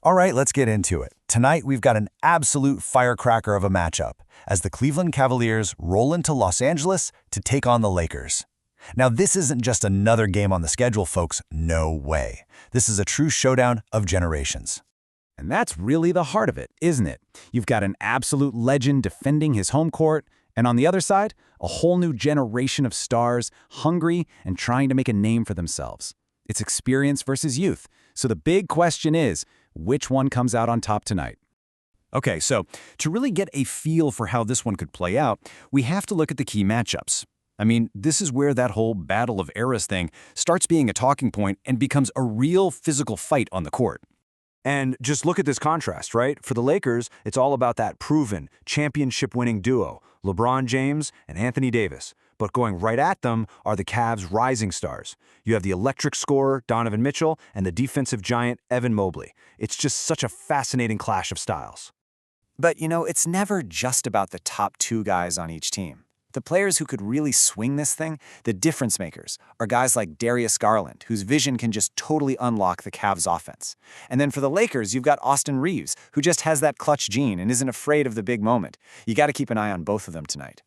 All right, let's get into it. Tonight, we've got an absolute firecracker of a matchup as the Cleveland Cavaliers roll into Los Angeles to take on the Lakers. Now, this isn't just another game on the schedule, folks. No way. This is a true showdown of generations. And that's really the heart of it, isn't it? You've got an absolute legend defending his home court, and on the other side, a whole new generation of stars hungry and trying to make a name for themselves. It's experience versus youth. So the big question is, which one comes out on top tonight? Okay, so to really get a feel for how this one could play out, we have to look at the key matchups. I mean, this is where that whole battle of eras thing starts being a talking point and becomes a real physical fight on the court. And just look at this contrast, right? For the Lakers, it's all about that proven, championship-winning duo, LeBron James and Anthony Davis. But going right at them are the Cavs' rising stars. You have the electric scorer, Donovan Mitchell, and the defensive giant, Evan Mobley. It's just such a fascinating clash of styles. But, it's never just about the top two guys on each team. The players who could really swing this thing, the difference makers, are guys like Darius Garland, whose vision can just totally unlock the Cavs' offense. And then for the Lakers, you've got Austin Reeves, who just has that clutch gene and isn't afraid of the big moment. You got to keep an eye on both of them tonight.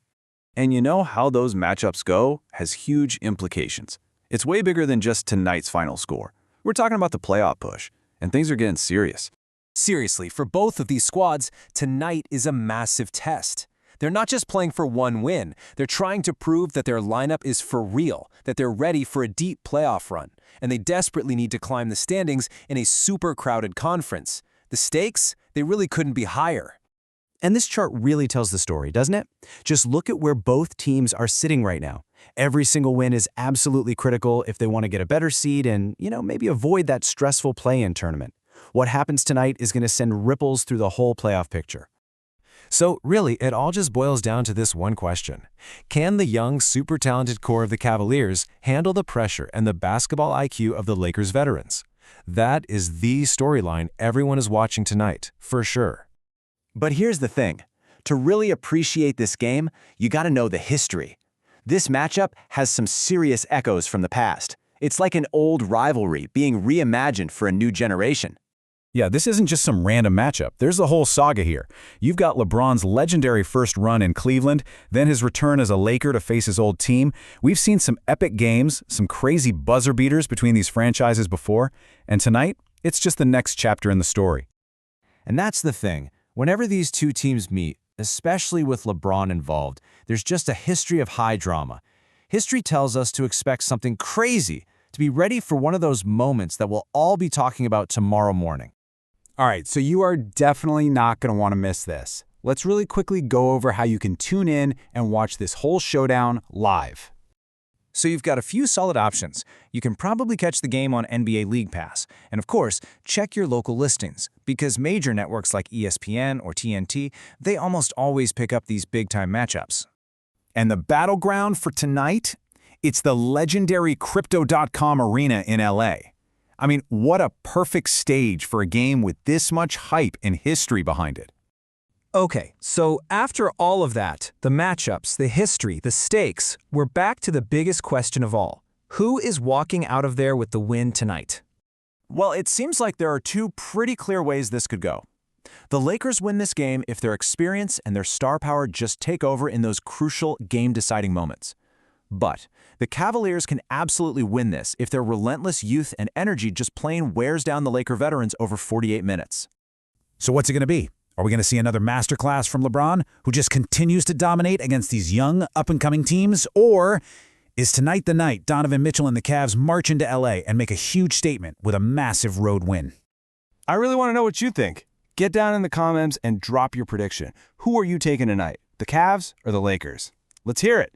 And you know how those matchups go has huge implications. It's way bigger than just tonight's final score. We're talking about the playoff push, and things are getting serious. Seriously, for both of these squads, tonight is a massive test. They're not just playing for one win. They're trying to prove that their lineup is for real, that they're ready for a deep playoff run, and they desperately need to climb the standings in a super crowded conference. The stakes, they really couldn't be higher. And this chart really tells the story, doesn't it? Just look at where both teams are sitting right now. Every single win is absolutely critical if they want to get a better seed and, maybe avoid that stressful play-in tournament. What happens tonight is going to send ripples through the whole playoff picture. So really, it all just boils down to this one question. Can the young, super talented core of the Cavaliers handle the pressure and the basketball IQ of the Lakers veterans? That is the storyline everyone is watching tonight, for sure. But here's the thing. To really appreciate this game, you got to know the history. This matchup has some serious echoes from the past. It's like an old rivalry being reimagined for a new generation. Yeah, this isn't just some random matchup. There's a whole saga here. You've got LeBron's legendary first run in Cleveland, then his return as a Laker to face his old team. We've seen some epic games, some crazy buzzer beaters between these franchises before, and tonight, it's just the next chapter in the story. And that's the thing. Whenever these two teams meet, especially with LeBron involved, there's just a history of high drama. History tells us to expect something crazy, to be ready for one of those moments that we'll all be talking about tomorrow morning. All right, so you are definitely not going to want to miss this. Let's really quickly go over how you can tune in and watch this whole showdown live. So you've got a few solid options. You can probably catch the game on NBA League Pass. And of course, check your local listings, because major networks like ESPN or TNT, they almost always pick up these big-time matchups. And the battleground for tonight? It's the legendary Crypto.com arena in LA. I mean, what a perfect stage for a game with this much hype and history behind it. Okay, so after all of that, the matchups, the history, the stakes, we're back to the biggest question of all. Who is walking out of there with the win tonight? Well, it seems like there are two pretty clear ways this could go. The Lakers win this game if their experience and their star power just take over in those crucial game-deciding moments. But the Cavaliers can absolutely win this if their relentless youth and energy just plain wears down the Laker veterans over 48 minutes. So what's it going to be? Are we going to see another masterclass from LeBron, who just continues to dominate against these young, up-and-coming teams? Or is tonight the night Donovan Mitchell and the Cavs march into LA and make a huge statement with a massive road win? I really want to know what you think. Get down in the comments and drop your prediction. Who are you taking tonight, the Cavs or the Lakers? Let's hear it.